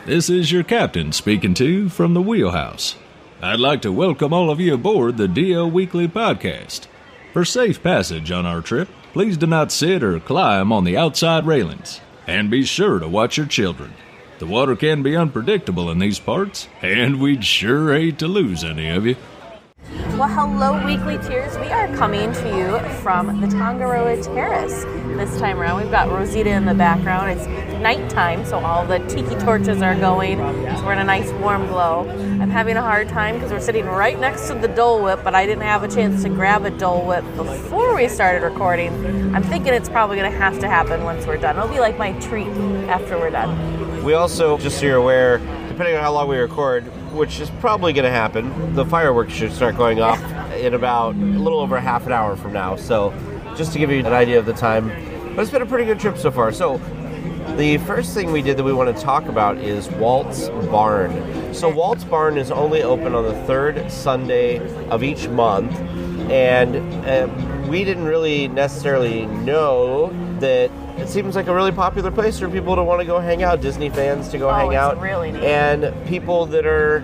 This is your captain speaking to you from the wheelhouse. I'd like to welcome all of you aboard the DLWeekly podcast. For safe passage on our trip, please do not sit or climb on the outside railings, and be sure to watch your children. The water can be unpredictable in these parts, and we'd sure hate to lose any of you. Well, hello, Weekly Tears. We are coming to you from the Tongaroa Terrace. This time around, we've got Rosita in the background. It's nighttime, so all the tiki torches are going. So we're in a nice warm glow. I'm having a hard time because we're sitting right next to the Dole Whip, but I didn't have a chance to grab a Dole Whip before we started recording. I'm thinking it's probably going to have to happen once we're done. It'll be like my treat after we're done. We also, just so you're aware, depending on how long we record, which is probably going to happen, the fireworks should start going off in about a little over half an hour from now. So just to give you an idea of the time. But it's been a pretty good trip so far. So the first thing we did that we want to talk about is Walt's Barn. So Walt's Barn is only open on the third Sunday of each month. And we didn't really necessarily know that it seems like a really popular place for people to want to go hang out, Disney fans to go hang out, really neat. And people that are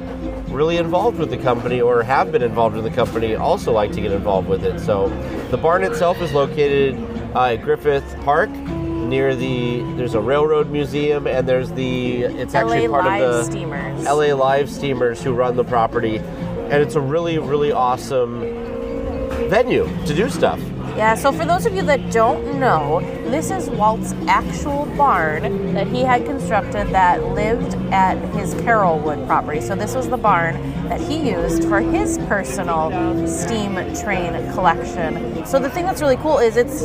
really involved with the company or have been involved with the company also like to get involved with it. So the barn itself is located at Griffith Park near there's a railroad museum, and it's actually part of the LA Live Steamers who run the property, and it's a really, really awesome venue to do stuff. Yeah, so for those of you that don't know, this is Walt's actual barn that he had constructed that lived at his Carrollwood property. So this was the barn that he used for his personal steam train collection. So the thing that's really cool is it's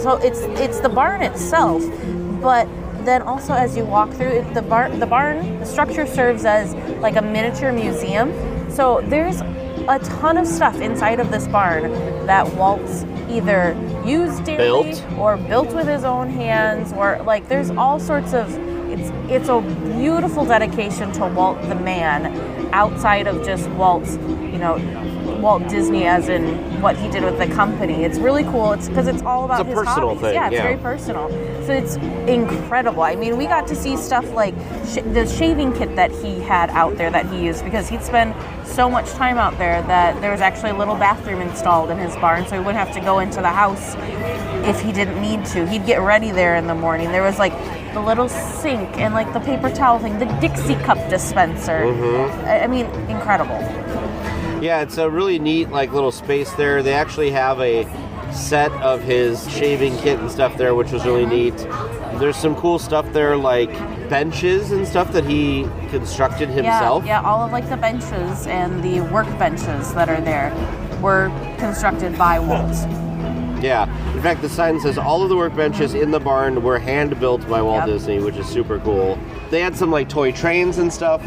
the barn itself, but then also as you walk through the structure serves as like a miniature museum. So there's a ton of stuff inside of this barn that Walt's either used daily or built with his own hands, or like there's all sorts of it's a beautiful dedication to Walt the man outside of just Walt Disney as in what he did with the company. It's really cool. It's because it's all about his hobbies. Thing. It's very personal. So it's incredible. I mean, we got to see stuff like the shaving kit that he had out there that he used because he'd spend so much time out there that there was actually a little bathroom installed in his barn, so he wouldn't have to go into the house if he didn't need to. He'd get ready there in the morning. There was like the little sink and like the paper towel thing, the Dixie cup dispenser. Mm-hmm. I mean, incredible. Yeah, it's a really neat like little space there. They actually have a set of his shaving kit and stuff there, which was really neat. There's some cool stuff there like benches and stuff that he constructed himself. Yeah, all of like the benches and the work benches that are there were constructed by Walt. Yeah, in fact the sign says all of the workbenches in the barn were hand built by Walt Disney, which is super cool. They had some like toy trains and stuff.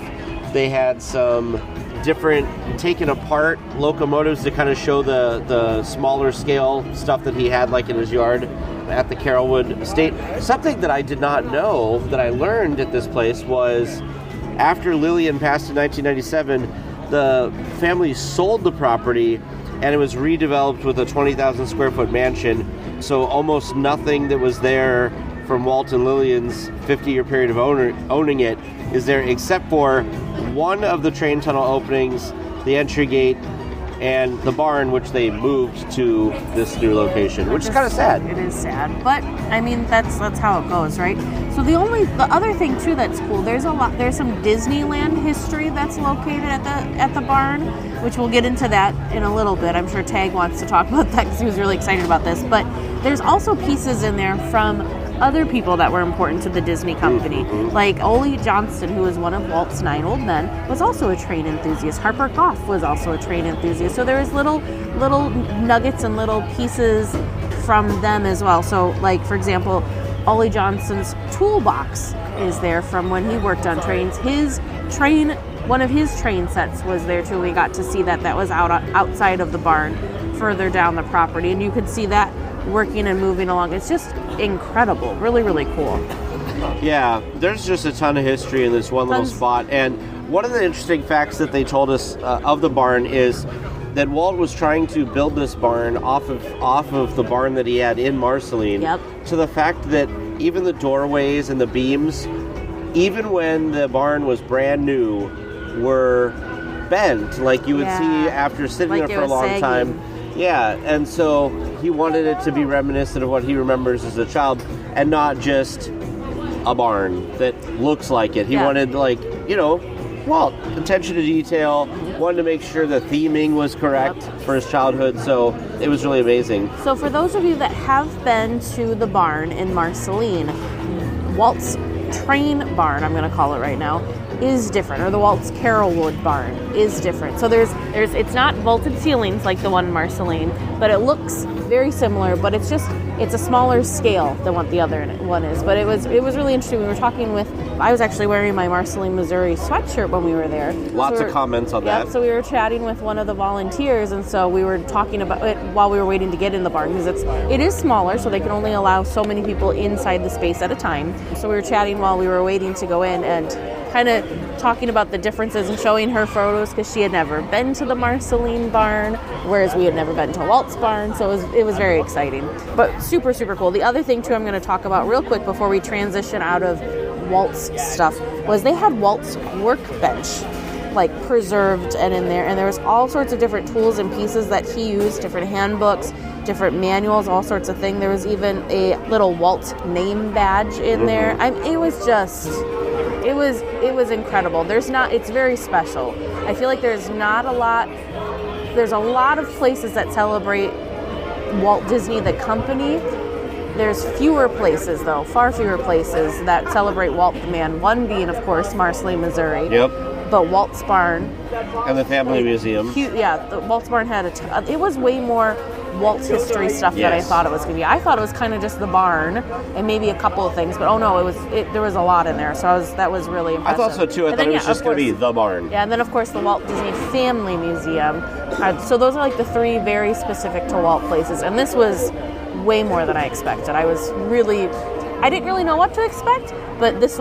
They had some different taken apart locomotives to kind of show the smaller scale stuff that he had like in his yard at the Carrollwood estate. Something that I did not know that I learned at this place was after Lillian passed in 1997, the family sold the property and it was redeveloped with a 20,000 square foot mansion. So almost nothing that was there from Walt and Lillian's 50-year period of owning it is there, except for one of the train tunnel openings, the entry gate, and the barn, which they moved to this new location, which is kind of sad. It is sad, but I mean that's how it goes, right? So the other thing too that's cool, there's some Disneyland history that's located at the barn, which we'll get into that in a little bit. I'm sure Tag wants to talk about that because he was really excited about this. But there's also pieces in there from other people that were important to the Disney company. Mm-hmm. Like Ole Johnston, who was one of Walt's 9 old men, was also a train enthusiast. Harper Goff was also a train enthusiast. So there was little nuggets and little pieces from them as well. So like, for example, Ole Johnston's toolbox is there from when he worked on trains. One of his train sets was there too. We got to see that was outside of the barn, further down the property, and you could see that working and moving along. It's just incredible. Really, really cool. Yeah, there's just a ton of history in this one little spot. And one of the interesting facts that they told us of the barn is that Walt was trying to build this barn off of the barn that he had in Marceline. Yep. To the fact that even the doorways and the beams even when the barn was brand new, were bent, like you would see after sitting there for a long time. Yeah, and so he wanted it to be reminiscent of what he remembers as a child, and not just a barn that looks like it. He wanted, like, you know, Walt, attention to detail, wanted to make sure the theming was correct for his childhood, so it was really amazing. So for those of you that have been to the barn in Marceline, Walt's train barn, I'm going to call it right now, is different, or the Walt's Carolwood barn is different. So it's not vaulted ceilings like the one in Marceline, but it looks very similar, but it's a smaller scale than what the other one is. But it was really interesting. We were talking I was actually wearing my Marceline, Missouri sweatshirt when we were there. Lots of comments on that. So we were chatting with one of the volunteers, and so we were talking about it while we were waiting to get in the barn, because it is smaller, so they can only allow so many people inside the space at a time. So we were chatting while we were waiting to go in, and kind of talking about the differences and showing her photos, because she had never been to the Marceline barn, whereas we had never been to Walt's barn, so it was very exciting. But super, super cool. The other thing, too, I'm going to talk about real quick before we transition out of Walt's stuff, was they had Walt's workbench, like, preserved and in there, and there was all sorts of different tools and pieces that he used, different handbooks, different manuals, all sorts of things. There was even a little Walt name badge in there. It was incredible. It's very special. I feel like there's a lot of places that celebrate Walt Disney, the company. There's fewer places, though, far fewer places that celebrate Walt the man. One being, of course, Marceline, Missouri. Yep. But Walt's barn. And the family museum. The Walt's barn had it was way more Walt's history stuff than I thought it was going to be. I thought it was kind of just the barn and maybe a couple of things, but there was a lot in there, so that was really impressive. I thought so too. I thought it was just going to be the barn. Yeah, and then of course the Walt Disney Family Museum. So those are like the three very specific to Walt places, and this was way more than I expected. I didn't really know what to expect, but this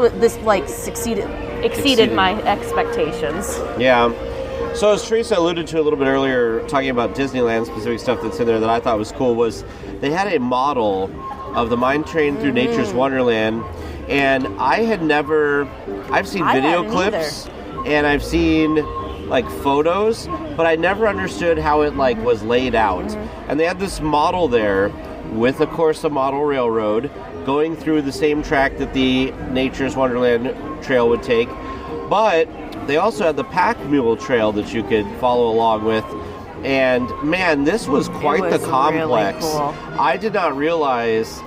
exceeded my expectations. Yeah. So as Teresa alluded to a little bit earlier, talking about Disneyland specific stuff that's in there that I thought was cool, was they had a model of the mine train through Nature's Wonderland, and I've seen video clips and I've seen like photos, but I never understood how it like was laid out. And they had this model there with, of course, the model railroad going through the same track that the Nature's Wonderland trail would take, but they also had the pack mule trail that you could follow along with. And man, this was quite the complex. Really cool. I did not realize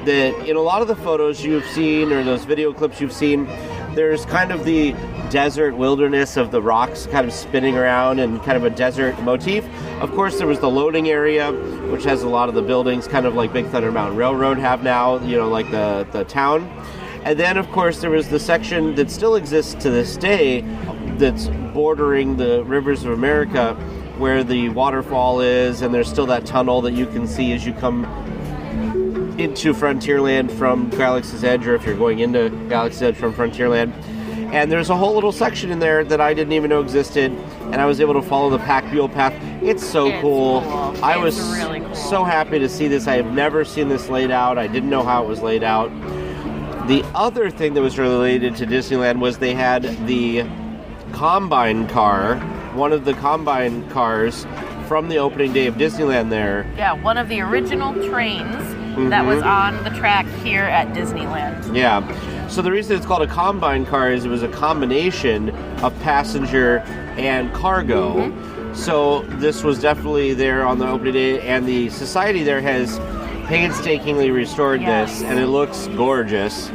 that in a lot of the photos you've seen, or those video clips you've seen, there's kind of the desert wilderness of the rocks kind of spinning around and kind of a desert motif. Of course, there was the loading area, which has a lot of the buildings, kind of like Big Thunder Mountain Railroad have now, like the town. And then, of course, there was the section that still exists to this day that's bordering the rivers of America, where the waterfall is, and there's still that tunnel that you can see as you come into Frontierland from Galaxy's Edge, or if you're going into Galaxy's Edge from Frontierland. And there's a whole little section in there that I didn't even know existed, and I was able to follow the pack mule path. It's so cool. I was really cool. So happy to see this. I have never seen this laid out. I didn't know how it was laid out. The other thing that was related to Disneyland was they had the Combine car, one of the Combine cars from the opening day of Disneyland there. Yeah, one of the original trains that was on the track here at Disneyland. Yeah. So the reason it's called a Combine car is it was a combination of passenger and cargo. So this was definitely there on the opening day, and the society there has painstakingly restored this, and it looks gorgeous.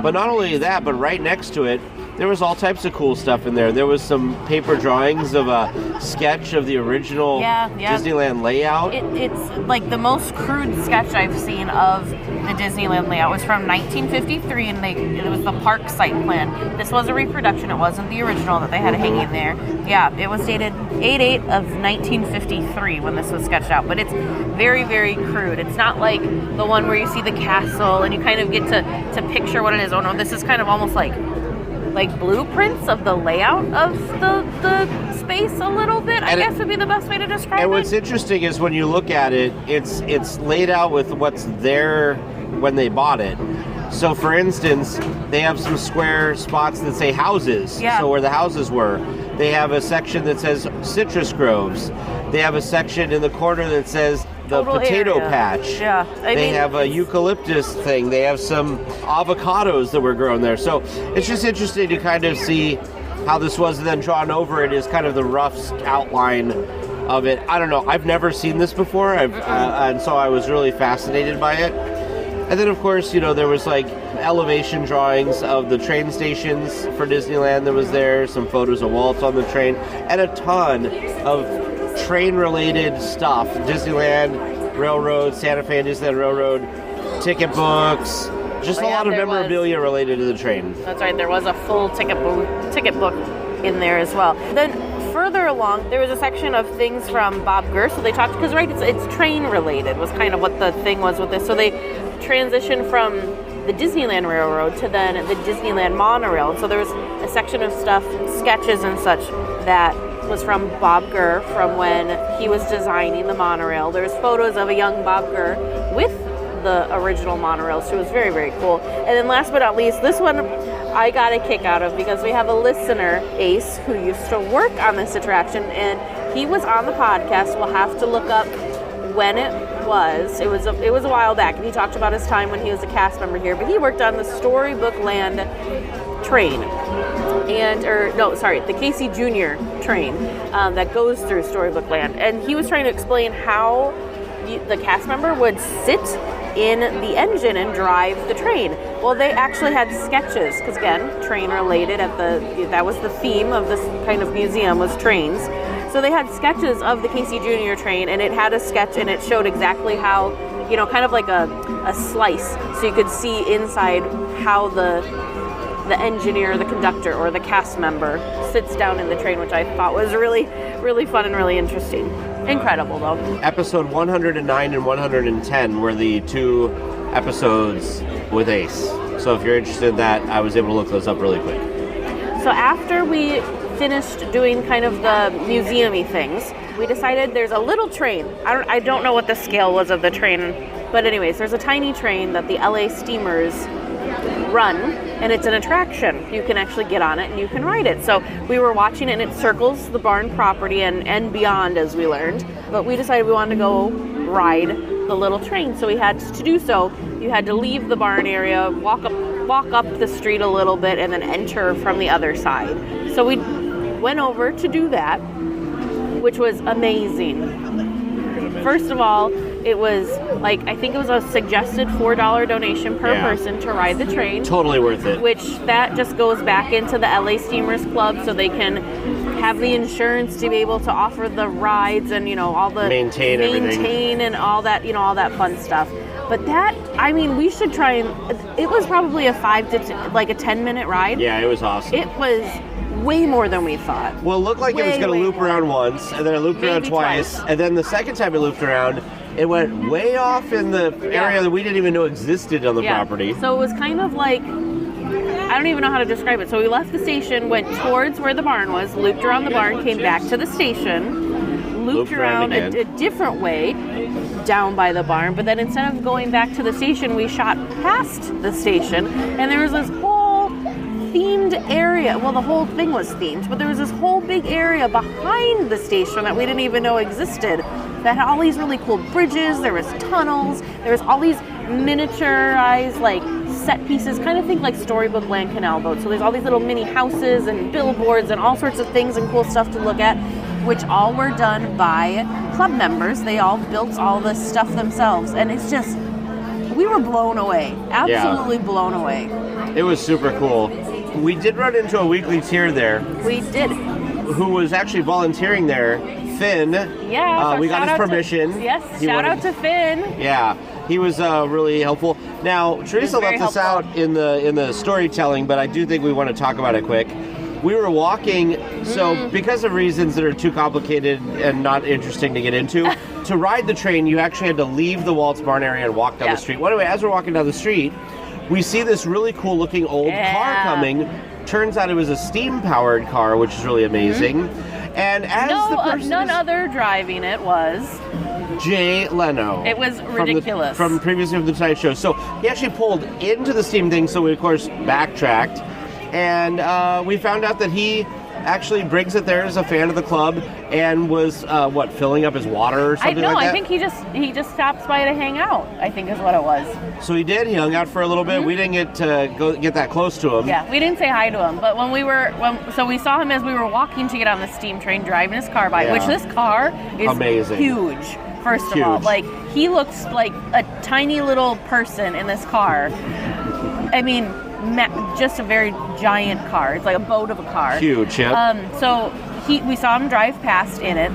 But not only that, but right next to it, there was all types of cool stuff in there. There was some paper drawings of a sketch of the original Disneyland layout. It's like the most crude sketch I've seen of the Disneyland layout. It was from 1953, and it was the park site plan. This was a reproduction. It wasn't the original that they had hanging there. Yeah, it was dated 8/8 of 1953 when this was sketched out. But it's very, very crude. It's not like the one where you see the castle and you kind of get to picture what it is. Oh no, this is kind of almost like blueprints of the layout of the space a little bit, I guess would be the best way to describe it. And what's interesting is when you look at it, it's laid out with what's there when they bought it. So, for instance, they have some square spots that say houses. Yeah. So where the houses were. They have a section that says citrus groves. They have a section in the corner that says the Total potato area. patch. Yeah. They have a eucalyptus thing. They have some avocados that were grown there. So it's just interesting to kind of see how this was, and then drawn over it is kind of the rough outline of it. I don't know. I've never seen this before, and so I was really fascinated by it. And then, of course, there was like elevation drawings of the train stations for Disneyland that was there, some photos of Walt on the train, and a ton of train-related stuff. Disneyland Railroad, Santa Fe and Disneyland Railroad, ticket books, just a lot of memorabilia related to the train. That's right. There was a full ticket book in there as well. Then further along, there was a section of things from Bob Gurr. So they talked, because it's train related was kind of what the thing was with this. So they transitioned from the Disneyland Railroad to then the Disneyland monorail. And so there was a section of stuff, sketches and such, that was from Bob Gurr from when he was designing the monorail. There's photos of a young Bob Gurr with the original monorail, so it was very, very cool. And then last but not least, this one I got a kick out of because we have a listener, Ace, who used to work on this attraction, and he was on the podcast. We'll have to look up when it was. It was a while back, and he talked about his time when he was a cast member here, but he worked on the Storybook Land train. The Casey Jr. train that goes through Storybook Land. And he was trying to explain how the cast member would sit in the engine and drive the train. Well, they actually had sketches, because again, train related, that was the theme of this kind of museum, was trains. So they had sketches of the Casey Jr. train, and it had a sketch, and it showed exactly how, kind of like a slice, so you could see inside how the engineer, the conductor, or the cast member sits down in the train, which I thought was really, really fun and really interesting. Incredible, though. Episode 109 and 110 were the two episodes with Ace. So if you're interested in that, I was able to look those up really quick. So after we finished doing kind of the museum-y things, we decided there's a little train. I don't know what the scale was of the train, but anyways, there's a tiny train that the LA steamers run, and it's an attraction. You can actually get on it and you can ride it. So we were watching it, and it circles the barn property and beyond, as we learned. But we decided we wanted to go ride the little train. So we had to do so. You had to leave the barn area, walk up the street a little bit, and then enter from the other side. So we went over to do that, which was amazing. First of all, it was I think it was a suggested $4 donation per person to ride the train. Totally worth it. Which that just goes back into the LA Steamers Club, so they can have the insurance to be able to offer the rides and all the maintain everything and all that all that fun stuff. But we should try and it was probably a 5 to 10-minute ride. Yeah, it was awesome. It was way more than we thought. Well, it looked like it was going to loop around once, and then it looped around twice, and then the second time it looped around, it went way off in the area that we didn't even know existed on the property. So it was kind of like, I don't even know how to describe it. So we left the station, went towards where the barn was, looped around the barn, came back to the station, looped around a different way down by the barn, but then instead of going back to the station, we shot past the station, and there was this whole themed area. Well, the whole thing was themed, but there was this whole big area behind the station that we didn't even know existed that had all these really cool bridges. There was tunnels. There was all these miniaturized set pieces, kind of think like Storybook Land canal boats. So there's all these little mini houses and billboards and all sorts of things and cool stuff to look at, which all were done by club members. They all built all this stuff themselves, and it's just, we were blown away. Absolutely blown away. It was super cool. We did run into a weekly tier there. We did. Who was actually volunteering there, Finn. Yeah. We got his permission. Shout out to Finn. Yeah, he was really helpful. Now, Teresa left us out in the storytelling, but I do think we want to talk about it quick. We were walking, so because of reasons that are too complicated and not interesting to get into, to ride the train, you actually had to leave the Walt's Barn area and walk down the street. Well, anyway, as we're walking down the street, we see this really cool looking old car coming. Turns out it was a steam-powered car, which is really amazing. And as the person none other driving it was Jay Leno. It was ridiculous. From previously from the Tonight Show. So he actually pulled into the steam thing, so we, of course, backtracked. And we found out that he actually brings it there as a fan of the club and was, filling up his water or something like that? I think he just stops by to hang out, I think is what it was. So he did? He hung out for a little bit? We didn't get to go get that close to him. Yeah, we didn't say hi to him, but so we saw him as we were walking to get on the steam train, driving his car by, which this car is amazing. Huge, first of all. Like, he looks like a tiny little person in this car. I mean, just a very giant car. It's like a boat of a car. Huge, yeah. So we saw him drive past in it,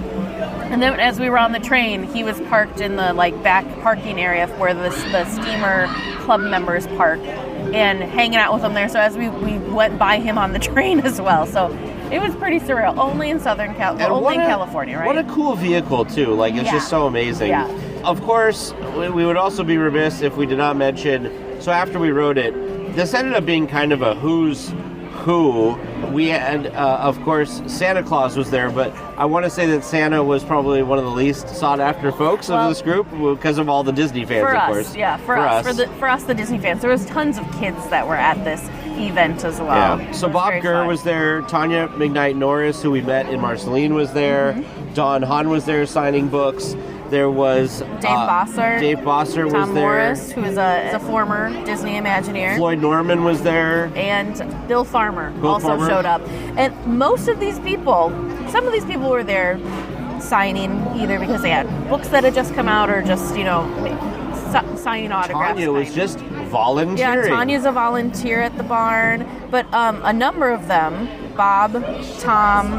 and then as we were on the train, he was parked in the back parking area where the steamer club members park, and hanging out with him there. So as we went by him on the train as well. So it was pretty surreal. Only in Southern only in California, right? What a cool vehicle too. Like, it's just so amazing. Yeah. Of course, we would also be remiss if we did not mention. So after we rode it, this ended up being kind of a who's who. We had, of course, Santa Claus was there, but I want to say that Santa was probably one of the least sought-after folks of this group because of all the Disney fans, of course. Yeah, for us, the Disney fans. There was tons of kids that were at this event as well. Yeah. So Bob Gurr was there. Tanya McKnight Norris, who we met in Marceline, was there. Mm-hmm. Don Hahn was there signing books. There was Dave Bosser. Dave Bosser was there. Tom Morris, who is a former Disney Imagineer. Floyd Norman was there. And Bill Farmer also showed up. And most of these people, some of these people were there signing either because they had books that had just come out or just, signing autographs. Tanya was just volunteering. Yeah, Tanya's a volunteer at the barn. But a number of them, Bob, Tom,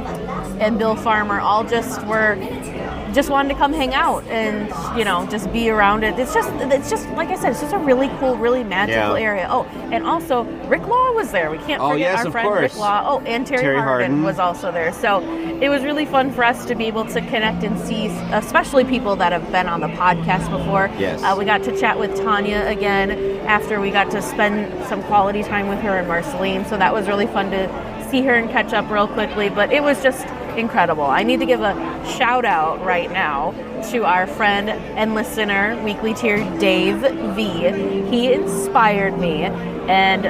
and Bill Farmer, all just wanted to come hang out and, just be around it. It's just like I said, it's just a really cool, really magical area. Oh, and also Rick Law was there. We can't forget our friend Rick Law. Oh, and Terry Harden was also there. So it was really fun for us to be able to connect and see, especially people that have been on the podcast before. Yes. We got to chat with Tanya again after we got to spend some quality time with her in Marceline. So that was really fun to see her and catch up real quickly. But it was just incredible. I need to give a shout out right now to our friend and listener, weekly tier Dave V. He inspired me, and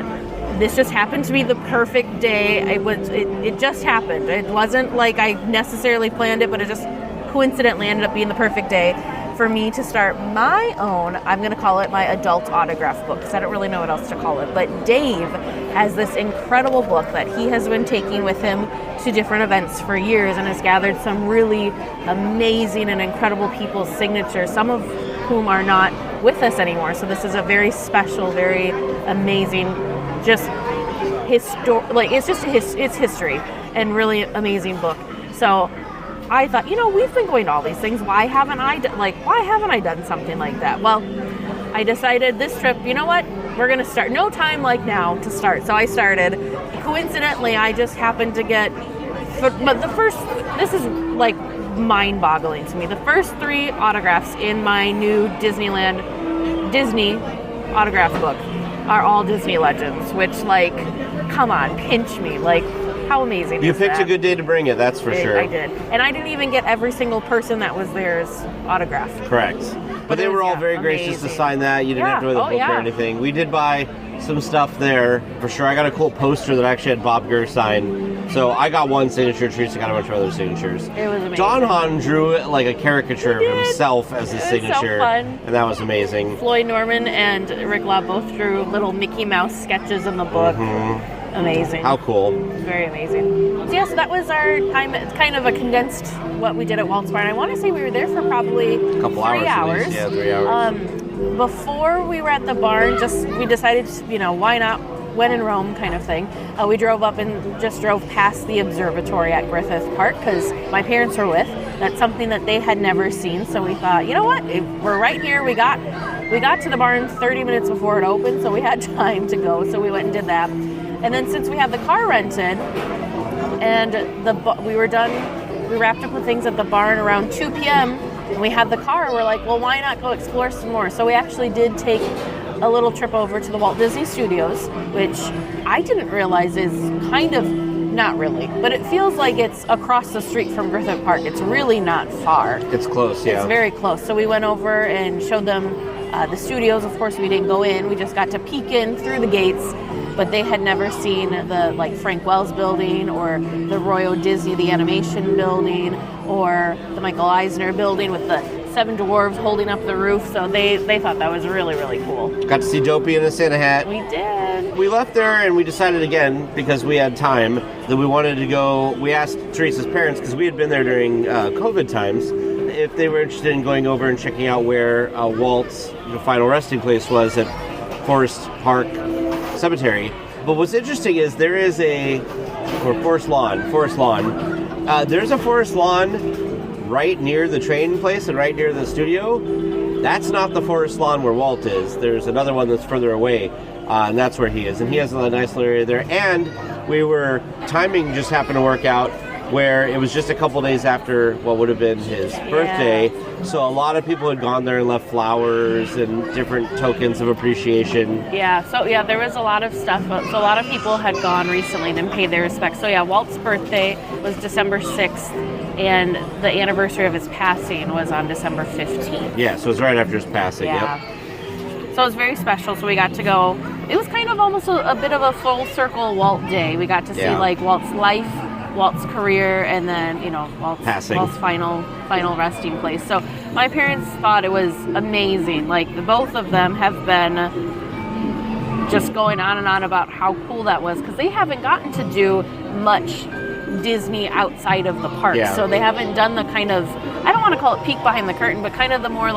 this just happened to be the perfect day. It just happened. It wasn't like I necessarily planned it, but it just coincidentally ended up being the perfect day for me to start my own, I'm going to call it my adult autograph book, because I don't really know what else to call it. But Dave has this incredible book that he has been taking with him to different events for years and has gathered some really amazing and incredible people's signatures, some of whom are not with us anymore. So this is a very special, very amazing, just it's history and really amazing book. So I thought, we've been going to all these things. Why haven't I done something like that? Well, I decided this trip, you know what? We're going to start. No time like now to start. So I started. Coincidentally, I just happened to get, this is like mind-boggling to me. The first 3 autographs in my new Disney autograph book are all Disney legends, which, come on, pinch me. How amazing You picked a good day to bring it, that's for sure. I did. And I didn't even get every single person that was there's autographed. Correct. But they were all very gracious to sign that. You didn't have to buy the book or anything. We did buy some stuff there, for sure. I got a cool poster that actually had Bob Gurr sign. So I got one signature, Teresa got a bunch of other signatures. It was amazing. Don Hahn drew a caricature of himself as his signature. So fun. And that was amazing. Floyd Norman and Rick Law both drew little Mickey Mouse sketches in the book. Mm-hmm. Amazing. How cool. Very amazing. So so that was our time. It's kind of a condensed what we did at Walt's Barn. I want to say we were there for probably a couple 3 hours. Yeah, 3 hours. Before we were at the barn, we decided, why not? When in Rome kind of thing. We drove up and just drove past the observatory at Griffith Park because my parents were with. That's something that they had never seen. So we thought, you know what? We're right here. We got to the barn 30 minutes before it opened, so we had time to go. So we went and did that. And then since we had the car rented and we were done, we wrapped up with things at the barn around 2 p.m. and we had the car, we're like, well, why not go explore some more? So we actually did take a little trip over to the Walt Disney Studios, which I didn't realize is kind of Not really, but it feels like it's across the street from Griffith Park. It's really not far. It's close, yeah. It's very close. So we went over and showed them the studios. Of course, we didn't go in. We just got to peek in through the gates, but they had never seen the Frank Wells building or the Royal Disney, the animation building, or the Michael Eisner building with the 7 dwarves holding up the roof. So they thought that was really, really cool. Got to see Dopey in a Santa hat. We did. We left there and we decided again, because we had time, that we wanted to go. We asked Teresa's parents, because we had been there during COVID times, if they were interested in going over and checking out where Walt's final resting place was at Forest Park Cemetery. But what's interesting is there is Forest Lawn. There's a Forest Lawn right near the train place and right near the studio. That's not the Forest Lawn where Walt is. There's another one that's further away, and that's where he is. And he has a nice little area there. And timing just happened to work out where it was just a couple days after what would have been his birthday. So a lot of people had gone there and left flowers and different tokens of appreciation. Yeah, so there was a lot of stuff. So a lot of people had gone recently and paid their respects. So Walt's birthday was December 6th, and the anniversary of his passing was on December 15th. Yeah, so it was right after his passing, Yep. So it was very special. So we got to go. It was kind of almost a bit of a full circle Walt day. We got to see Walt's life, Walt's career, and then Walt's final resting place. So my parents thought it was amazing. Both of them have been just going on and on about how cool that was, because they haven't gotten to do much Disney outside of the park. So they haven't done the kind of, I don't want to call it peek behind the curtain, but kind of the more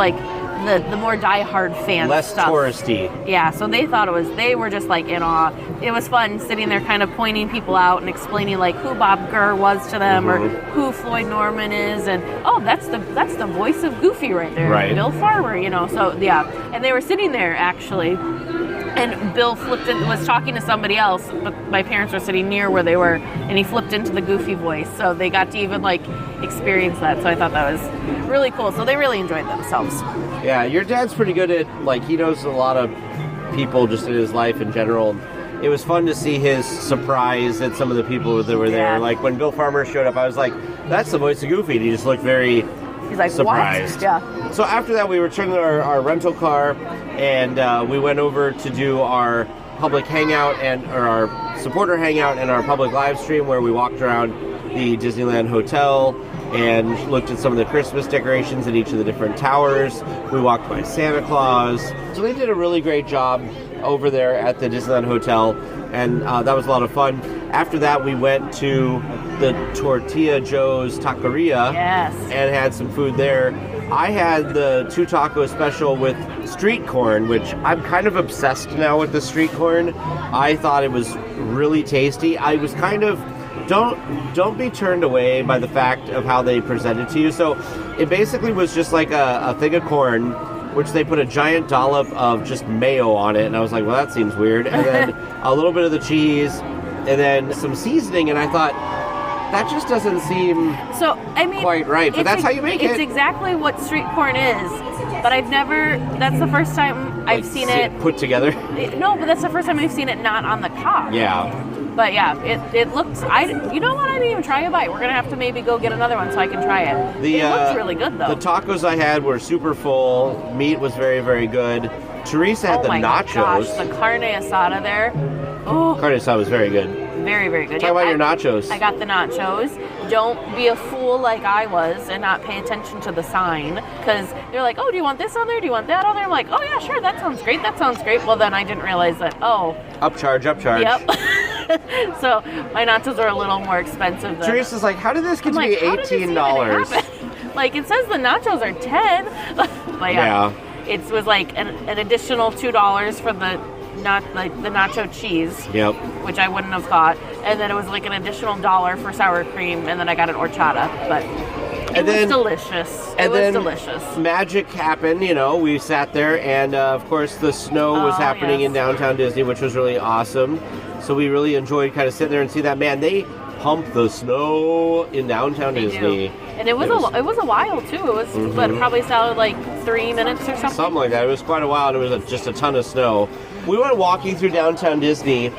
the more diehard fan less stuff. touristy. Yeah, so they thought they were just in awe. It was fun sitting there kind of pointing people out and explaining who Bob Gurr was to them, or who Floyd Norman is, and that's the voice of Goofy right there, Bill Farmer, so and they were sitting there actually, and Bill was talking to somebody else, but my parents were sitting near where they were, and he flipped into the Goofy voice, so they got to even experience that. So I thought that was really cool. So they really enjoyed themselves. Yeah, your dad's pretty good at he knows a lot of people just in his life in general. It was fun to see his surprise at some of the people that were there. When Bill Farmer showed up, I was like, "That's the voice of Goofy." And he just looked very surprised. What? Yeah. So after that, we returned to our rental car, and we went over to do our public hangout or our supporter hangout and our public live stream, where we walked around the Disneyland Hotel and looked at some of the Christmas decorations at each of the different towers. We walked by Santa Claus. So they did a really great job over there at the Disneyland Hotel, and that was a lot of fun. After that, we went to the Tortilla Joe's Taqueria and had some food there. I had the 2 taco special with street corn, which I'm kind of obsessed now with the street corn. I thought it was really tasty. I was kind of, don't be turned away by the fact of how they present it to you. So it basically was just a thing of corn, which they put a giant dollop of just mayo on it, and I was like, well, that seems weird. And then a little bit of the cheese, and then some seaseaning, and I thought, that just doesn't seem quite right. But that's how you make it. It's exactly what street corn is, but that's the first time I've seen it put together. No, but that's the first time I've seen it not on the cob. Yeah. But it looks. You know what? I didn't even try a bite. We're gonna have to maybe go get another one so I can try it. It looks really good though. The tacos I had were super full. Meat was very, very good. Teresa had the nachos. Gosh, the carne asada there. Oh, carne asada was very good. Very, very good. Talk about your nachos. I got the nachos. Don't be a fool like I was and not pay attention to the sign, because they're like, oh, do you want this on there? Do you want that on there? I'm like, oh, yeah, sure, that sounds great. Well, then I didn't realize that, Upcharge. Yep. So my nachos are a little more expensive. Teresa's like, how did this get to be $18? It says the nachos are $10. But it was an additional $2 for the nacho cheese, which I wouldn't have thought, and then it was an additional $1 for sour cream, and then I got an horchata, but it was delicious. It was delicious. Magic happened, we sat there, and of course the snow was happening in downtown Disney, which was really awesome. So we really enjoyed kind of sitting there and see that. Man, they pump the snow in downtown Disney. And it was a while too. It was but it probably sounded 3 minutes or something. Something like that. It was quite a while, and it was just a ton of snow. We went walking through downtown Disney,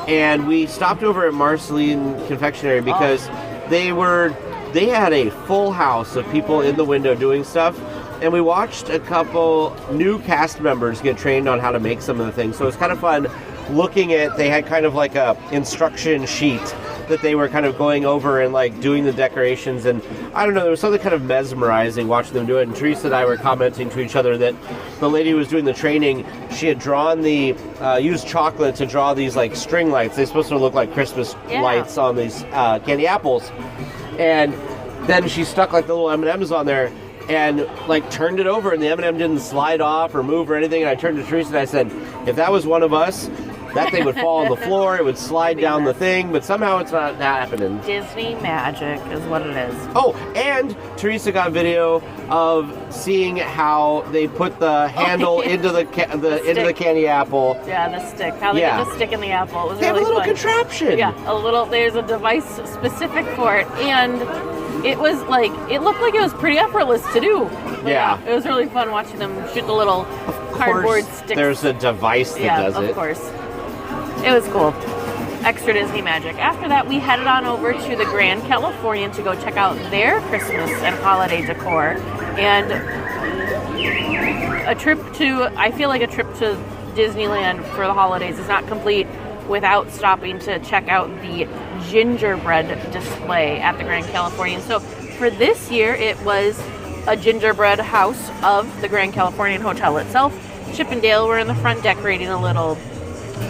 And we stopped over at Marceline Confectionery because they had a full house of people in the window doing stuff. And we watched a couple new cast members get trained on how to make some of the things. So it was kind of fun looking at, they had kind of like a instruction sheet that they were kind of going over and like doing the decorations. And I don't know, there was something kind of mesmerizing watching them do it. And Teresa and I were commenting to each other that the lady who was doing the training, she had drawn used chocolate to draw these like string lights. They're supposed to look like Christmas lights on these candy apples. And then she stuck like the little M&Ms on there and like turned it over, and the M&M didn't slide off or move or anything. And I turned to Teresa and I said, if that was one of us, that thing would fall on the floor, it would slide down the thing, but somehow it's not happening. Disney magic is what it is. Oh, and Teresa got video of seeing how they put the handle into the candy apple. Yeah, the stick. How they get the stick in the apple. It was they really have a little fun. Contraption. Yeah, there's a device specific for it, and it was like, it looked like it was pretty effortless to do. But yeah, it was really fun watching them shoot the little cardboard sticks. There's a device that does it. Yeah, of course. It was cool. Extra Disney magic. After that, we headed on over to the Grand Californian to go check out their Christmas and holiday decor. And I feel like a trip to Disneyland for the holidays is not complete without stopping to check out the gingerbread display at the Grand Californian. So for this year, it was a gingerbread house of the Grand Californian Hotel itself. Chip and Dale were in the front decorating a little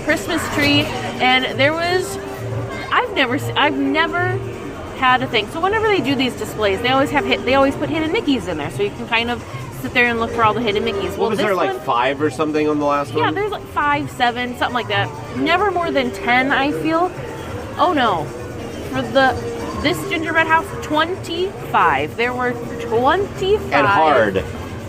Christmas tree, and there was, I've never had a thing. So whenever they do these displays, they always put hidden Mickeys in there, so you can kind of sit there and look for all the hidden Mickeys. Well, was there like 5 or something on the last one? Yeah, there's like 5, 7, something like that. Never more than 10, I feel. Oh no, for this gingerbread house, 25. There were 25 and hard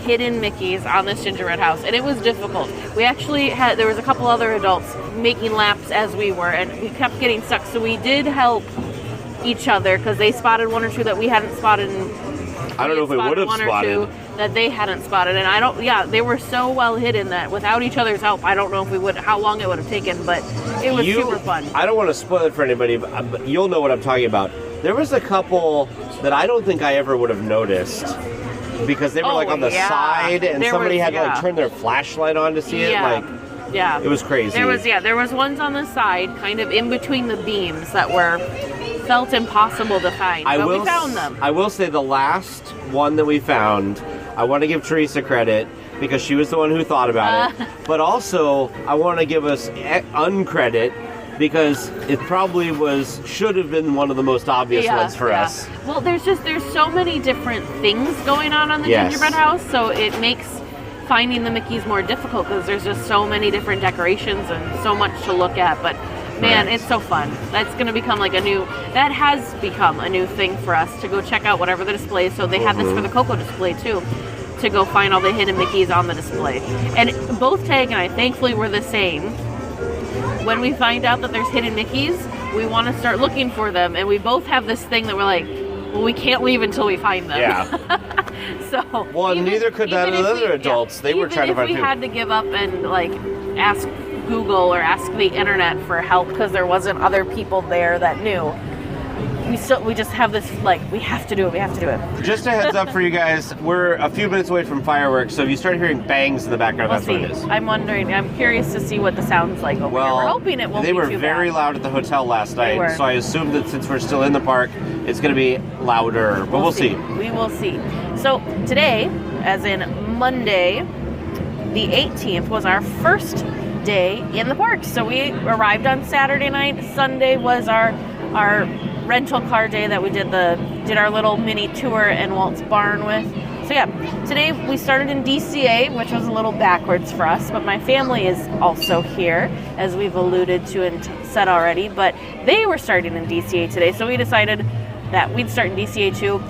hidden Mickeys on this gingerbread house, and it was difficult. We actually there was a couple other adults making laps as we were, and we kept getting stuck, so we did help each other because they spotted 1 or 2 that we hadn't spotted, and I don't know if we would have spotted 1 or 2 that they hadn't spotted, and they were so well hidden that without each other's help, I don't know if we would, how long it would have taken, but it was super fun. I don't want to spoil it for anybody, but you'll know what I'm talking about. There was a couple that I don't think I ever would have noticed, because they were like on the side, and somebody had to like turn their flashlight on to see it. Yeah, it was crazy. There was ones on the side, kind of in between the beams, that felt impossible to find. But we found them. I will say the last one that we found, I want to give Teresa credit because she was the one who thought about it. But also, I want to give us uncredit because it probably should have been one of the most obvious ones for us. Well, there's so many different things going on the gingerbread house, so it makes finding the Mickeys more difficult because there's just so many different decorations and so much to look at. But man, it's so fun. That's going to become that has become a new thing for us to go check out whatever the display is. So they had this for the Cocoa display too, to go find all the hidden Mickeys on the display. And both Tage and I, thankfully, were the same. When we find out that there's hidden Mickeys, we want to start looking for them, and we both have this thing that we're like, well, we can't leave until we find them. Yeah. Well, neither could the other adults. They were trying to find people. We had to give up and like ask Google or ask the internet for help because there wasn't other people there that knew. We just have this, we have to do it. Just a heads up for you guys, we're a few minutes away from fireworks, so if you start hearing bangs in the background, that's what it is. I'm curious to see what the sound's like over here. We're hoping it won't be too bad. They were very loud at the hotel last night, so I assume that since we're still in the park, it's going to be louder, but we'll see. We will see. So today, as in Monday, the 18th, was our first day in the park. So we arrived on Saturday night. Sunday was our rental car day that we did our little mini tour in Walt's barn with. So yeah, today we started in DCA, which was a little backwards for us, but my family is also here, as we've alluded to and said already, but they were starting in DCA today, so we decided that we'd start in DCA too.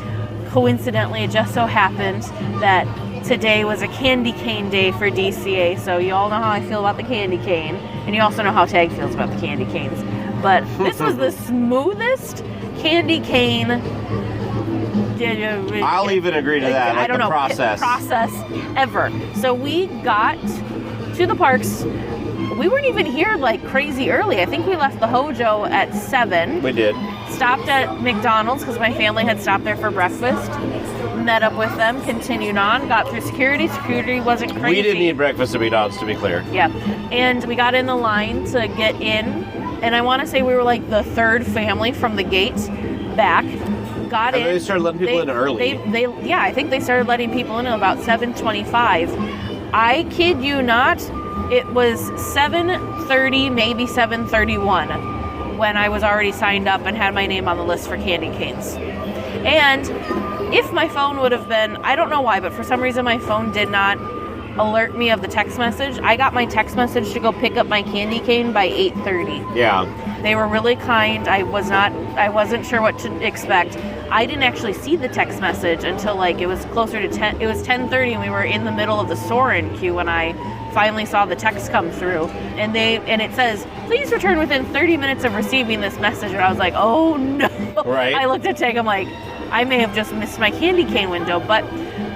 Coincidentally, it just so happened that today was a candy cane day for DCA, so you all know how I feel about the candy cane, and you also know how Tage feels about the candy canes. But this was the smoothest candy cane. I'll even agree to that. I don't know, process ever. So we got to the parks we weren't even here like crazy early. I think we left the Hojo at 7. We did. Stopped at McDonald's because my family had stopped there for breakfast. Met up with them, continued on, got through security. Security wasn't crazy. We didn't eat breakfast at McDonald's, to be clear. Yeah. And we got in the line to get in. And I want to say we were like the third family from the gate back. Got in. They started letting people in early. Yeah, I think they started letting people in at about 7:25. I kid you not, it was 7:30, maybe 7:31 when I was already signed up and had my name on the list for candy canes. And if my phone would have been, I don't know why, but for some reason my phone did not alert me of the text message. I got my text message to go pick up my candy cane by 8:30. Yeah. They were really kind. I wasn't sure what to expect. I didn't actually see the text message until like it was closer to 10. It was 10:30 and we were in the middle of the Soarin' queue when I finally saw the text come through. And it says, please return within 30 minutes of receiving this message. And I was like, oh no. Right. I looked at Tage, I'm like, I may have just missed my candy cane window. But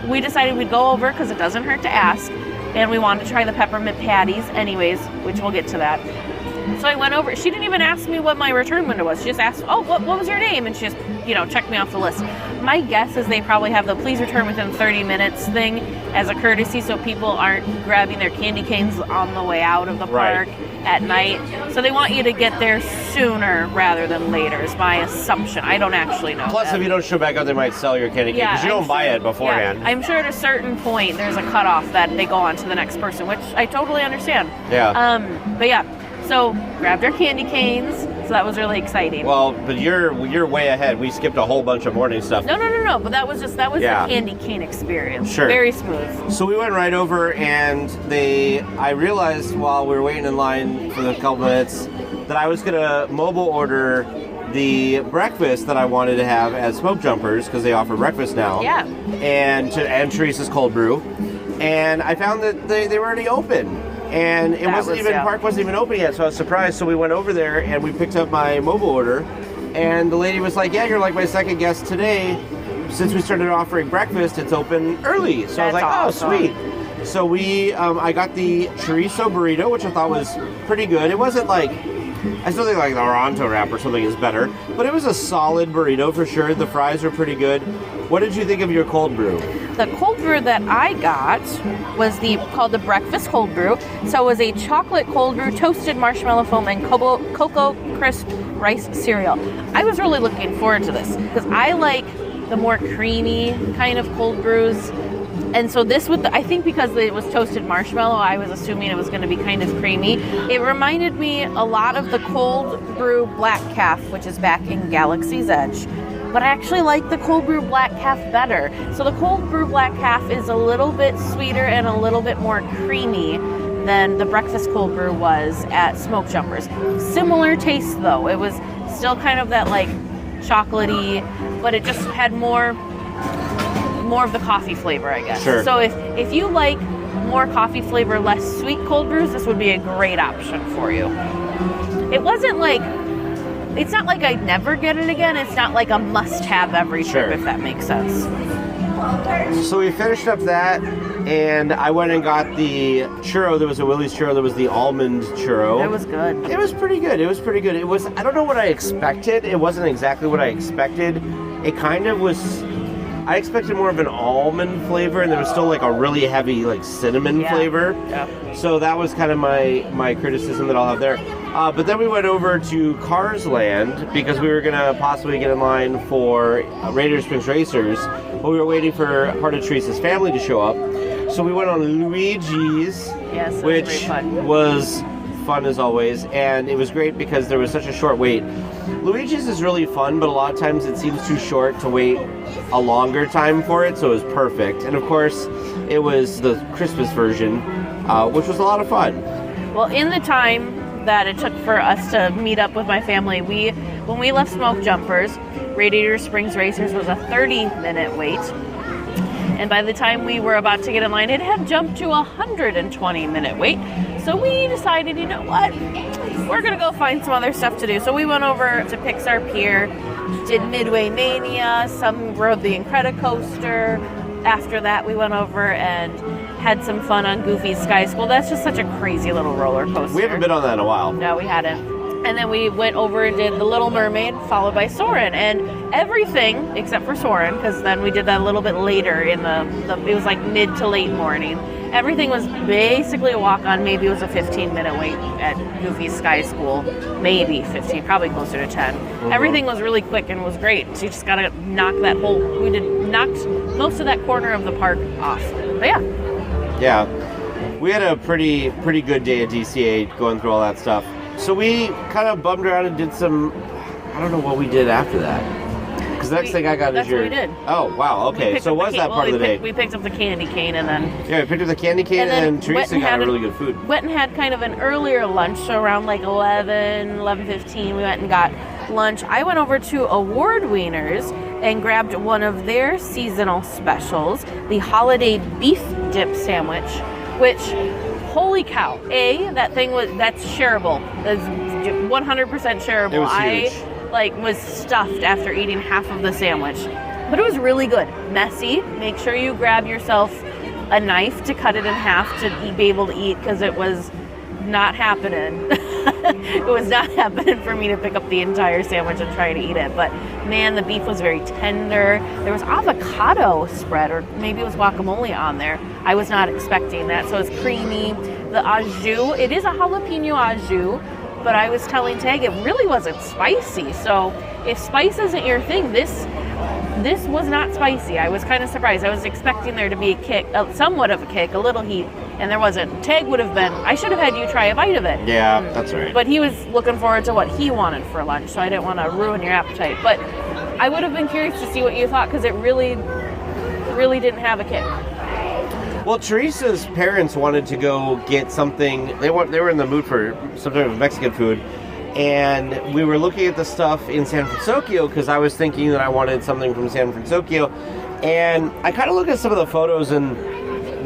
we decided we'd go over because it doesn't hurt to ask. And we wanted to try the peppermint patties anyways, which we'll get to that. So I went over. She didn't even ask me what my return window was. She just asked, oh, what was your name? And she just, checked me off the list. My guess is they probably have the please return within 30 minutes thing as a courtesy so people aren't grabbing their candy canes on the way out of the park at night. So they want you to get there sooner rather than later is my assumption. I don't actually know. Plus, if you don't show back up, they might sell your candy cane because you don't buy it beforehand. Yeah, I'm sure at a certain point there's a cutoff that they go on to the next person, which I totally understand. Yeah. But yeah. So, grabbed our candy canes, so that was really exciting. Well, but you're way ahead. We skipped a whole bunch of morning stuff. No, but that was the candy cane experience. Sure. Very smooth. So we went right over, and I realized while we were waiting in line for the couple minutes that I was going to mobile order the breakfast that I wanted to have at Smoke Jumpers, because they offer breakfast now. Yeah. And Teresa's Cold Brew. And I found that they were already open. And park wasn't even open yet, so I was surprised. So we went over there and we picked up my mobile order, and the lady was like, yeah, you're like my second guest today. Since we started offering breakfast, it's open early. So I was like, awesome. Oh, sweet. So I got the chorizo burrito, which I thought was pretty good. It wasn't like, I still think like the Oronto wrap or something is better, but it was a solid burrito for sure. The fries were pretty good. What did you think of your cold brew? The cold brew that I got was called the breakfast cold brew. So it was a chocolate cold brew, toasted marshmallow foam, and cocoa crisp rice cereal. I was really looking forward to this because I like the more creamy kind of cold brews. And so this I think because it was toasted marshmallow, I was assuming it was going to be kind of creamy. It reminded me a lot of the cold brew Black Calf, which is back in Galaxy's Edge. But I actually like the cold brew Black Calf better. So the cold brew Black Calf is a little bit sweeter and a little bit more creamy than the breakfast cold brew was at Smoke Jumpers. Similar taste though. It was still kind of that like chocolatey, but it just had more of the coffee flavor, I guess. Sure. So if you like more coffee flavor, less sweet cold brews, this would be a great option for you. It wasn't like, it's not like I'd never get it again. It's not like a must-have every trip, if that makes sense. So we finished up that, and I went and got the churro. There was a Willie's churro. There was the almond churro. It was good. It was pretty good. It was, I don't know what I expected. It wasn't exactly what I expected. It kind of was, I expected more of an almond flavor, and there was still like a really heavy like cinnamon flavor. Yeah. So that was kind of my criticism that I'll have there. But then we went over to Cars Land because we were going to possibly get in line for Radiator Springs Racers, but we were waiting for part of Teresa's family to show up. So we went on Luigi's, which was fun as always, and it was great because there was such a short wait. Luigi's is really fun, but a lot of times it seems too short to wait a longer time for it, so it was perfect. And of course, it was the Christmas version, which was a lot of fun. Well, in the time that it took for us to meet up with my family, when we left Smoke Jumpers, Radiator Springs Racers was a 30-minute wait. And by the time we were about to get in line, it had jumped to a 120-minute wait. So we decided, you know what? We're going to go find some other stuff to do. So we went over to Pixar Pier, did Midway Mania, some rode the Incredicoaster. After that, we went over and had some fun on Goofy's Sky School. That's just such a crazy little roller coaster. We haven't been on that in a while. No, we hadn't. And then we went over and did The Little Mermaid, followed by Soarin'. And everything, except for Soarin', because then we did that a little bit later in it was like mid to late morning. Everything was basically a walk-on. Maybe it was a 15-minute wait at Goofy's Sky School. Maybe 15, probably closer to 10. Mm-hmm. Everything was really quick and was great. So you just got to knocked knocked most of that corner of the park off. But yeah. Yeah. We had a pretty good day at DCA going through all that stuff. So we kind of bummed around and did some, I don't know what we did after that. Because the next thing I got is your... That's what we did. Oh, wow, okay. So was that part of the day? We picked up the candy cane and then... Yeah, we picked up the candy cane and then Teresa got a really good food. Went and had kind of an earlier lunch, so around like 11:15, we went and got lunch. I went over to Award Wieners and grabbed one of their seasonal specials, the holiday beef dip sandwich, which... Holy cow. That's shareable. That's 100% shareable. It was huge. I was stuffed after eating half of the sandwich. But it was really good. Messy. Make sure you grab yourself a knife to cut it in half to be able to eat, because it was not happening. It was not happening for me to pick up the entire sandwich and try to eat it. But man, the beef was very tender. There was avocado spread, or maybe it was guacamole on there. I was not expecting that. So it's creamy. The au jus, it is a jalapeno au jus, but I was telling Tag it really wasn't spicy. So if spice isn't your thing, this was not spicy. I was kind of surprised. I was expecting there to be a kick, somewhat of a kick, a little heat, and there wasn't. Tag would have been, I should have had you try a bite of it. Yeah, that's right. But he was looking forward to what he wanted for lunch, so I didn't want to ruin your appetite. But I would have been curious to see what you thought, because it really didn't have a kick. Well, Teresa's parents wanted to go get something. They were in the mood for some sort of Mexican food. And we were looking at the stuff in San Francisco because I was thinking that I wanted something from San Francisco. And I kind of looked at some of the photos and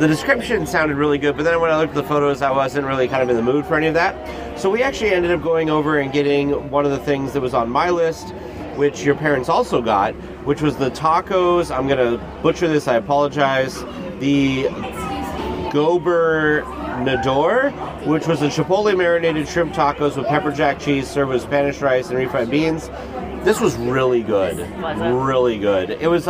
the description sounded really good. But then when I looked at the photos, I wasn't really kind of in the mood for any of that. So we actually ended up going over and getting one of the things that was on my list, which your parents also got, which was the tacos. I'm going to butcher this. I apologize. The Gobernador, which was a chipotle marinated shrimp tacos with pepper jack cheese served with Spanish rice and refried beans. This was really good. Was it? Really good. It was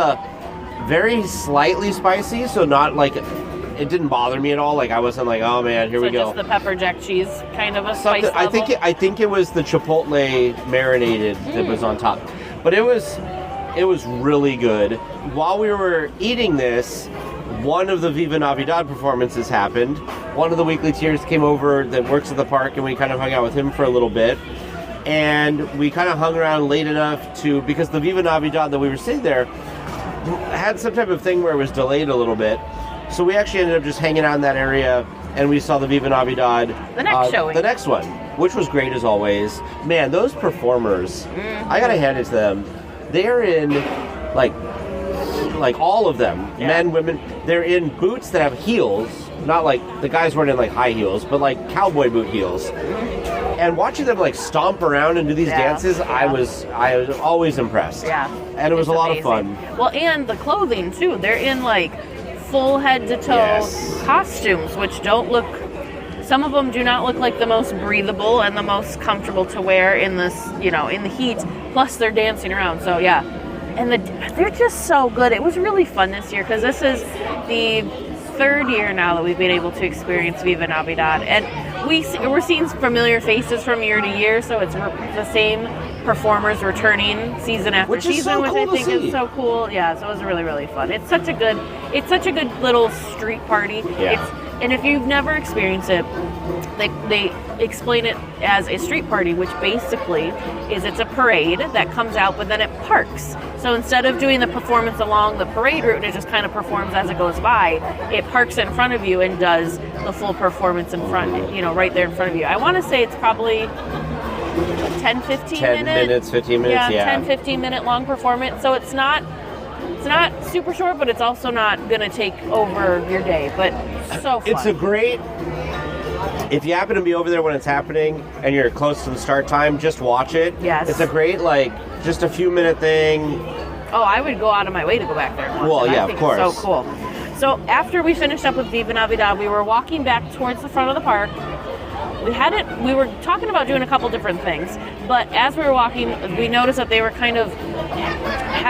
very slightly spicy, so not like it didn't bother me at all. Like I wasn't like, oh man, here we go. So just the pepper jack cheese kind of a spice level? I think it was the chipotle marinated that was on top, but it was really good. While we were eating this, one of the Viva Navidad performances happened. One of the weekly tiers came over that works at the park, and we kind of hung out with him for a little bit. And we kind of hung around late enough because the Viva Navidad that we were sitting there had some type of thing where it was delayed a little bit. So we actually ended up just hanging out in that area, and we saw the Viva Navidad. The next showing. The next one, which was great as always. Man, those performers, I gotta hand it to them. They're in, like all of them, men, women, they're in boots that have heels. Not like, the guys weren't in like high heels, but like cowboy boot heels. And watching them like stomp around and do these dances, I was always impressed. Yeah. And it was a lot of fun. Well, and the clothing too. They're in like full head to toe costumes, which don't look, some of them do not look like the most breathable and the most comfortable to wear in this, in the heat. Plus they're dancing around. So yeah. And they're just so good. It was really fun this year because this is the third year now that we've been able to experience Viva Navidad. And we're seeing familiar faces from year to year, so it's the same performers returning season after season, which I think is so cool. Yeah, so it was really, really fun. It's such a good little street party. Yeah. And if you've never experienced it, they explain it as a street party, which basically is it's a parade that comes out, but then it parks. So instead of doing the performance along the parade route, it just kind of performs as it goes by. It parks in front of you and does the full performance in front, right there in front of you. I want to say it's probably 10, 15 minutes. 15 minutes, yeah. 10, 15 minute long performance. So it's not super short, but it's also not going to take over your day. But so fun. It's a great... If you happen to be over there when it's happening and you're close to the start time, just watch it. Yes. It's a great, just a few minute thing. Oh, I would go out of my way to go back there and watch it. Well, yeah, I think of course. It's so cool. So after we finished up with Viva Navidad, we were walking back towards the front of the park. We were talking about doing a couple different things, but as we were walking, we noticed that they were kind of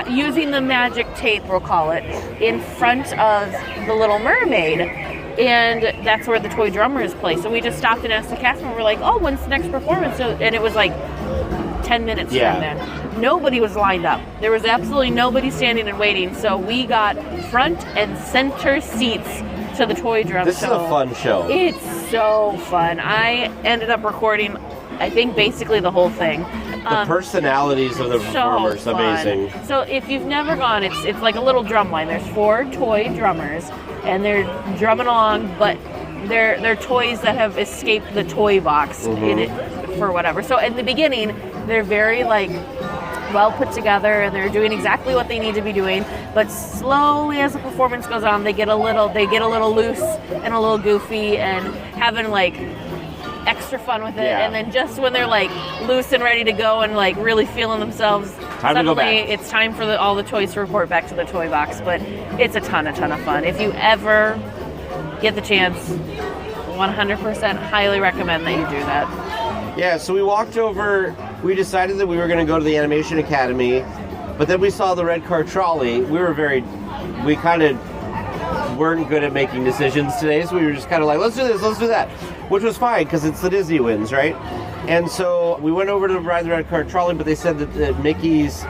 using the magic tape, we'll call it, in front of the Little Mermaid, and that's where the toy drummers play. So we just stopped and asked the cast member, we're like, oh, when's the next performance? And it was like 10 minutes from then. Nobody was lined up. There was absolutely nobody standing and waiting, so we got front and center seats to the toy drum show. This is a fun show. It's so fun. I ended up recording, I think, basically the whole thing. The personalities of the performers, amazing. So if you've never gone, it's like a little drum line. There's 4 toy drummers, and they're drumming along, but they're toys that have escaped the toy box in it for whatever. So in the beginning, they're very well put together, and they're doing exactly what they need to be doing. But slowly, as the performance goes on, they get a little loose and a little goofy, and having extra fun with it. Yeah. And then just when they're loose and ready to go and really feeling themselves, suddenly it's time for all the toys to report back to the toy box. But it's a ton of fun. If you ever get the chance, 100% highly recommend that you do that. Yeah, so we walked over. We decided that we were going to go to the Animation Academy, but then we saw the red car trolley. We kind of weren't good at making decisions today, so we were just kind of like, let's do this, let's do that, which was fine because it's the Disney wins, right? And so we went over to ride the red car trolley, but they said that Mickey's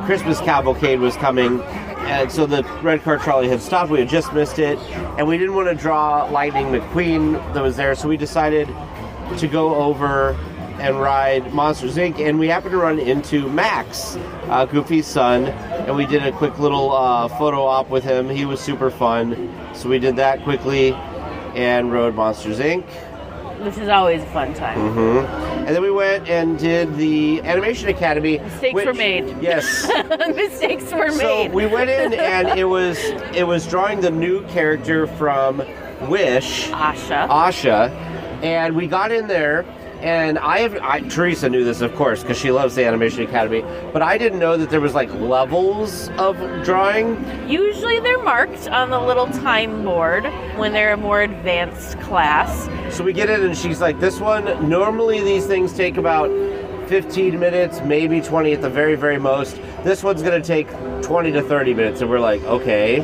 Christmas cavalcade was coming, and so the red car trolley had stopped. We had just missed it, and we didn't want to draw Lightning McQueen that was there, so we decided to go over and ride Monsters Inc. And we happened to run into Max, Goofy's son, and we did a quick little photo op with him. He was super fun, so we did that quickly and rode Monsters Inc. Which is always a fun time. And then we went and did the Animation Academy. Mistakes were made. Yes. Mistakes were made. So we went in, and it was drawing the new character from Wish, Asha, and we got in there. And Teresa knew this, of course, because she loves the Animation Academy, but I didn't know that there was levels of drawing. Usually they're marked on the little time board when they're a more advanced class. So we get in, and she's like, this one, normally these things take about 15 minutes, maybe 20 at the very, very most. This one's going to take 20 to 30 minutes. And we're like, okay.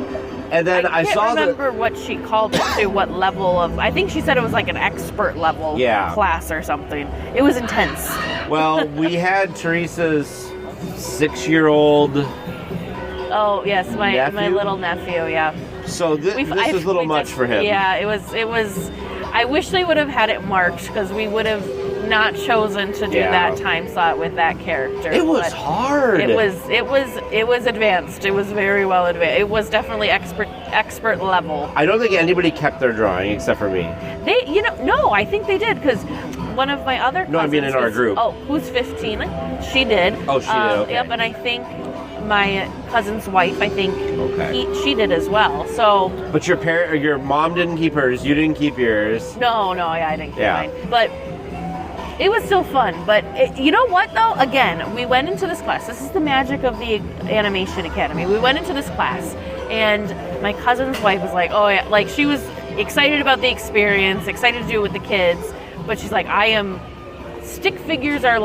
And then I saw remember what she called it to, what level of, I think she said it was an expert level class or something. It was intense. Well, we had Teresa's 6-year-old Oh, yes, my little nephew, yeah. So this is a little much for him. Yeah, it was, I wish they would have had it marked, because we would have not chosen to do that time slot with that character. It was hard. It was advanced. It was very well advanced. It was definitely expert level. I don't think anybody kept their drawing except for me. No, I think they did, because one of my other cousins, I mean in our group. Oh, who's 15? She did. Oh, she did. Okay. Yep, and I think my cousin's wife, she did as well. So. But your mom didn't keep hers. You didn't keep yours. No, I didn't keep mine. But it was still fun. But you know what, though? Again, we went into this class. This is the magic of the Animation Academy. We went into this class, and my cousin's wife was like, oh, yeah. She was excited about the experience, excited to do it with the kids. But she's like, stick figures are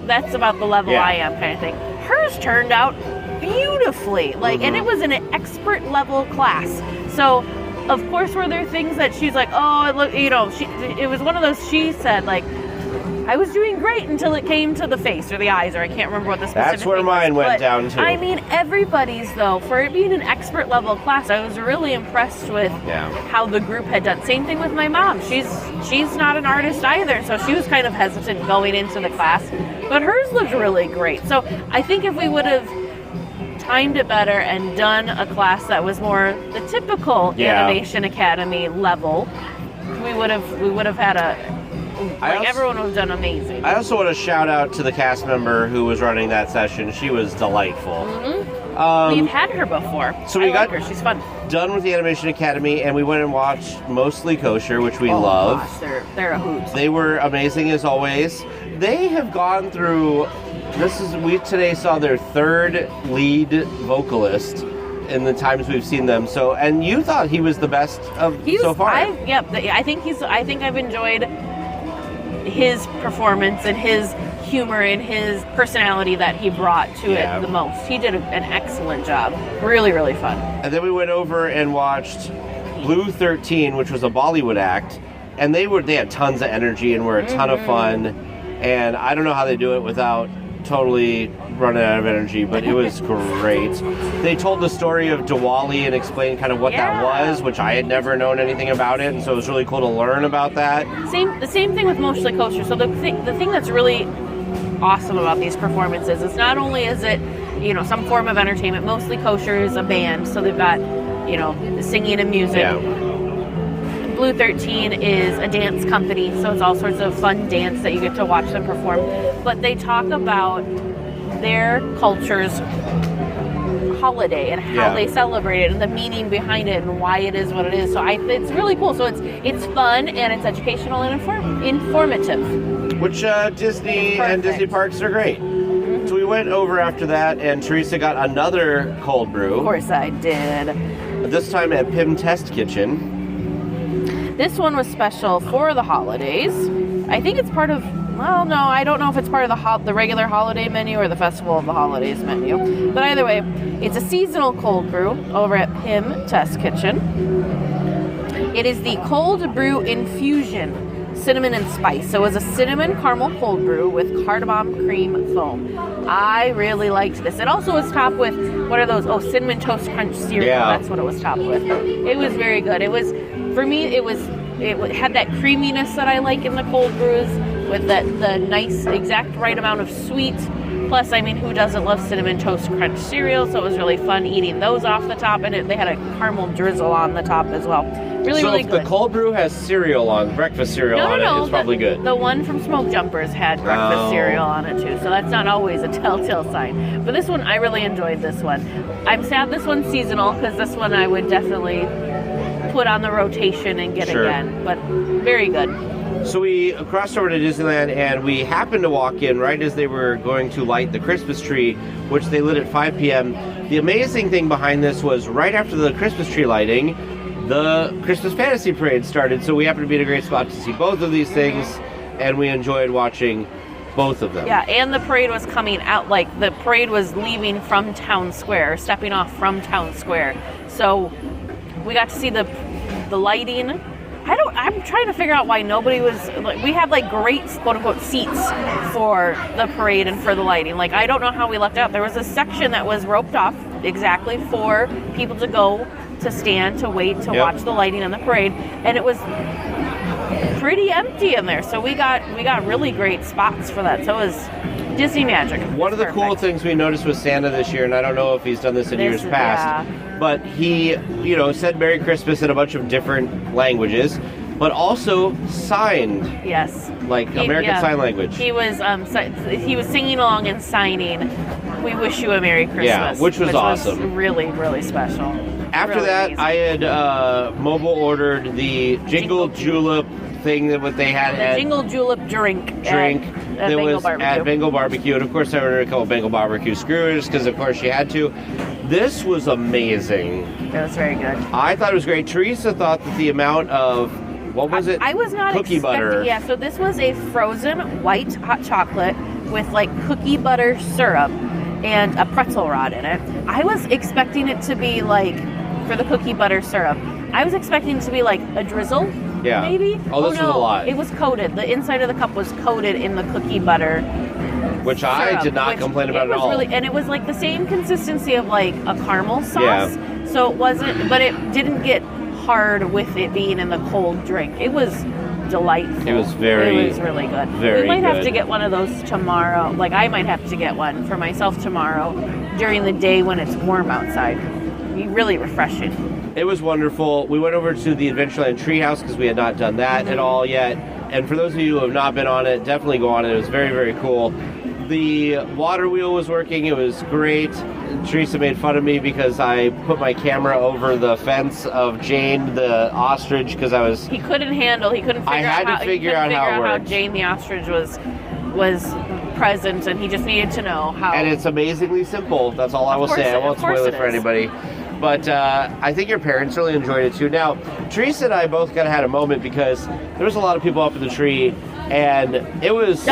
that's about the level I am, kind of thing. Hers turned out beautifully, and it was an expert level class. So, of course, were there things that she's like, oh, look, it was one of those, she said, I was doing great until it came to the face or the eyes, or I can't remember what the specific That's where mine went down to. I mean, everybody's, though, for it being an expert level class, I was really impressed with how the group had done. Same thing with my mom. She's not an artist either, so she was kind of hesitant going into the class, but hers looked really great. So I think if we would have timed it better and done a class that was more the typical Animation Academy level, we would have had everyone would have done amazing. I also want to shout out to the cast member who was running that session. She was delightful. Mm-hmm. We've had her before. So we got her. She's fun. Done with the Animation Academy, and we went and watched Mostly Kosher, which we love. Gosh, they're a hoot. They were amazing as always. They have gone through. We today saw their third lead vocalist, in the times we've seen them. So, and you thought he was the best so far. I think I've enjoyed his performance and his humor and his personality that he brought to it the most. He did an excellent job. Really, really fun. And then we went over and watched Blue 13, which was a Bollywood act, and they had tons of energy and were a ton of fun. And I don't know how they do it without totally running out of energy, but it was great. They told the story of Diwali and explained kind of what that was, which I had never known anything about it, and so it was really cool to learn about that. The same thing with Mostly Kosher. So the thing that's really awesome about these performances is not only is it, some form of entertainment. Mostly Kosher is a band, so they've got, singing and music. Yeah. Blue 13 is a dance company, so it's all sorts of fun dance that you get to watch them perform. But they talk about their culture's holiday and how they celebrate it and the meaning behind it and why it is what it is. So it's really cool. So it's fun and it's educational and informative. Which Disney and Disney parks are great. So we went over after that, and Teresa got another cold brew. Of course I did. This time at Pim Test Kitchen. This one was special for the holidays. I think it's part of, well, no, I don't know if it's part of the regular holiday menu or the Festival of the Holidays menu. But either way, it's a seasonal cold brew over at Pim Test Kitchen. It is the Cold Brew Infusion Cinnamon and Spice. So it was a cinnamon caramel cold brew with cardamom cream foam. I really liked this. It also was topped with, what are those? Oh, Cinnamon Toast Crunch cereal. Yeah. That's what it was topped with. It was very good. It was, for me, it had that creaminess that I like in the cold brews with the nice, exact right amount of sweet. Plus, I mean, who doesn't love Cinnamon Toast Crunch cereal? So it was really fun eating those off the top, and they had a caramel drizzle on the top as well. Really, really good. So if the cold brew has breakfast cereal on it, it's probably good. The one from Smoke Jumpers had breakfast cereal on it too, so that's not always a telltale sign. But this one, I really enjoyed this one. I'm sad this one's seasonal, because this one I would definitely put on the rotation and get again. But very good. So we crossed over to Disneyland, and we happened to walk in right as they were going to light the Christmas tree, which they lit at 5 p.m. The amazing thing behind this was right after the Christmas tree lighting, the Christmas Fantasy Parade started, so we happened to be in a great spot to see both of these things, and we enjoyed watching both of them. Yeah, and the parade was coming out, the parade was leaving from Town Square, stepping off from Town Square. So we got to see the lighting. I'm trying to figure out why nobody was, we had great quote-unquote seats for the parade and for the lighting. I don't know how we lucked out. There was a section that was roped off exactly for people to go to stand, to wait, to watch the lighting and the parade, and it was pretty empty in there. So we got really great spots for that. So it was Disney magic. One of the cool things we noticed with Santa this year, and I don't know if he's done this in years past, but he, said Merry Christmas in a bunch of different languages, but also signed. Yes. American Sign Language. He was singing along and signing, "We wish you a Merry Christmas." Yeah, which was awesome. Was really, really special. After really that, amazing. I had mobile ordered the Jingle Julep thing that what they had at Jingle Julep drink at Bengal Barbecue. At Bengal Barbecue, and of course I ordered a couple Bengal Barbecue skewers because of course you had to. This was amazing. It was very good. I thought it was great. Teresa thought that the amount of what was it? I was not cookie butter. Yeah, so this was a frozen white hot chocolate with cookie butter syrup and a pretzel rod in it. I was expecting it to be for the cookie butter syrup, I was expecting it to be a drizzle. Yeah. Maybe? Oh, this was a lot. It was coated. The inside of the cup was coated in the cookie butter which syrup, I did not complain about at all. And it was the same consistency of a caramel sauce. Yeah. So it wasn't, but it didn't get hard with it being in the cold drink. It was delightful. It was really good. Very we might good. have to get one of those tomorrow. I might have to get one for myself tomorrow during the day when it's warm outside. It'd be really refreshing. It was wonderful. We went over to the Adventureland Treehouse because we had not done that at all yet. And for those of you who have not been on it, definitely go on it. It was very, very cool. The water wheel was working. It was great. Teresa made fun of me because I put my camera over the fence of Jane the ostrich because I was... He couldn't figure out how Jane the ostrich was present, and he just needed to know how. And it's amazingly simple. That's all I will say. I won't spoil it for anybody. But I think your parents really enjoyed it too. Now, Teresa and I both kind of had a moment because there was a lot of people up in the tree, and it was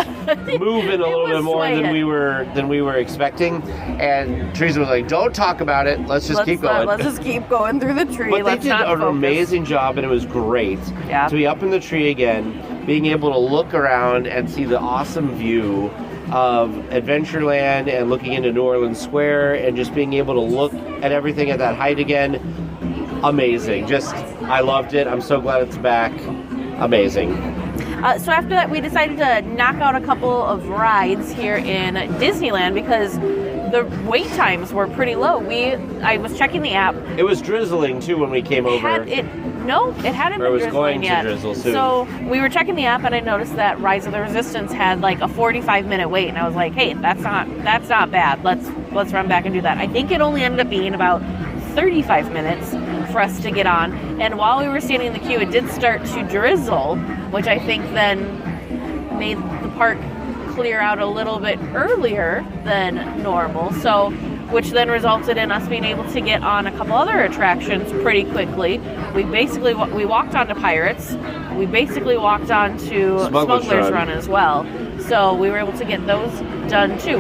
moving a little bit more than we were expecting. And Teresa was like, "Don't talk about it. Let's just keep going. Let's just keep going through the tree. But Let's they did not an focus." amazing job, and it was great to be up in the tree again, being able to look around and see the awesome view of Adventureland and looking into New Orleans Square and just being able to look at everything at that height again. Amazing. Just, I loved it. I'm so glad it's back. Amazing. So after that, we decided to knock out a couple of rides here in Disneyland because the wait times were pretty low. I was checking the app. It was drizzling too when we came over. No, it hadn't been drizzling yet. It was going to drizzle soon. So we were checking the app, and I noticed that Rise of the Resistance had like a 45-minute wait, and I was like, "Hey, that's not bad. Let's run back and do that." I think it only ended up being about 35 minutes for us to get on. And while we were standing in the queue, it did start to drizzle, which I think then made the park clear out a little bit earlier than normal. So, which then resulted in us being able to get on a couple other attractions pretty quickly. We walked onto Pirates. We basically walked onto Smuggler's Run as well. So we were able to get those done too.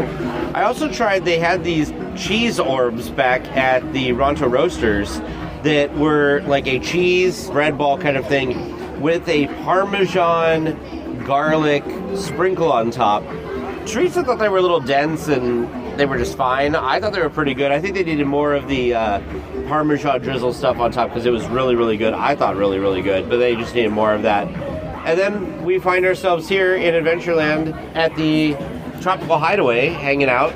I also tried, they had these cheese orbs back at the Ronto Roasters that were like a cheese bread ball kind of thing with a Parmesan garlic sprinkle on top. Teresa thought they were a little dense and they were just fine. I thought they were pretty good. I think they needed more of the Parmesan drizzle stuff on top because it was really, really good. I thought really, really good, but they just needed more of that. And then we find ourselves here in Adventureland at the Tropical Hideaway hanging out.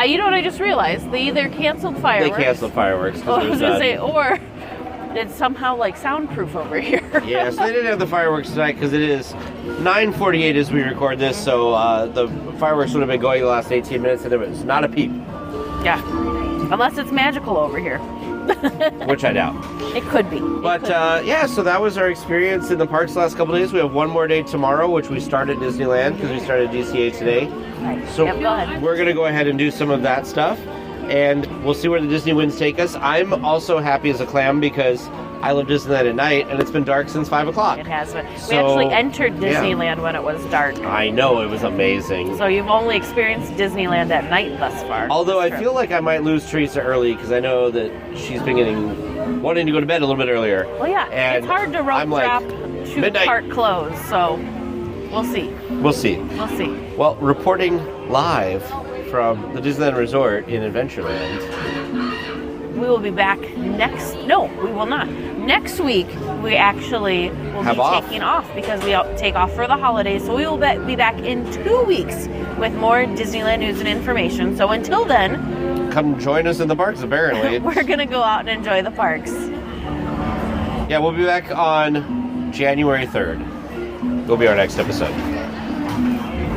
You know what I just realized? They either canceled fireworks. They canceled fireworks. I was going to say, or it's somehow like soundproof over here. Yeah, so they didn't have the fireworks tonight because it is 9:48 as we record this, so the fireworks would have been going the last 18 minutes and there was not a peep. Yeah, unless it's magical over here. Which I doubt. It could be. But so that was our experience in the parks the last couple of days. We have one more day tomorrow, which we started Disneyland because we started DCA today. Right. So go ahead. We're going to go ahead and do some of that stuff. And we'll see where the Disney winds take us. I'm also happy as a clam because I love Disneyland at night, and it's been dark since 5 o'clock. It has been. We actually entered Disneyland when it was dark. I know, it was amazing. So you've only experienced Disneyland at night thus far. Although I feel like I might lose Teresa early because I know that she's been wanting to go to bed a little bit earlier. Well, yeah, and it's hard to rope drop to midnight. park close, so we'll see. We'll see. We'll see. Well, reporting live from the Disneyland Resort in Adventureland. We will be back we will not. Next week, we actually will be taking off because we take off for the holidays. So we will be back in 2 weeks with more Disneyland news and information. So until then, come join us in the parks, apparently. We're going to go out and enjoy the parks. Yeah, we'll be back on January 3rd. Will be our next episode.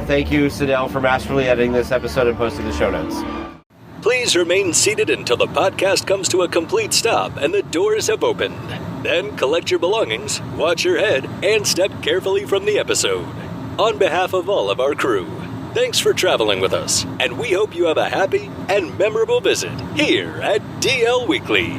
Thank you, Sidel, for masterfully editing this episode and posting the show notes. Please remain seated until the podcast comes to a complete stop and the doors have opened. Then collect your belongings, watch your head, and step carefully from the episode. On behalf of all of our crew, thanks for traveling with us, and we hope you have a happy and memorable visit here at DL Weekly.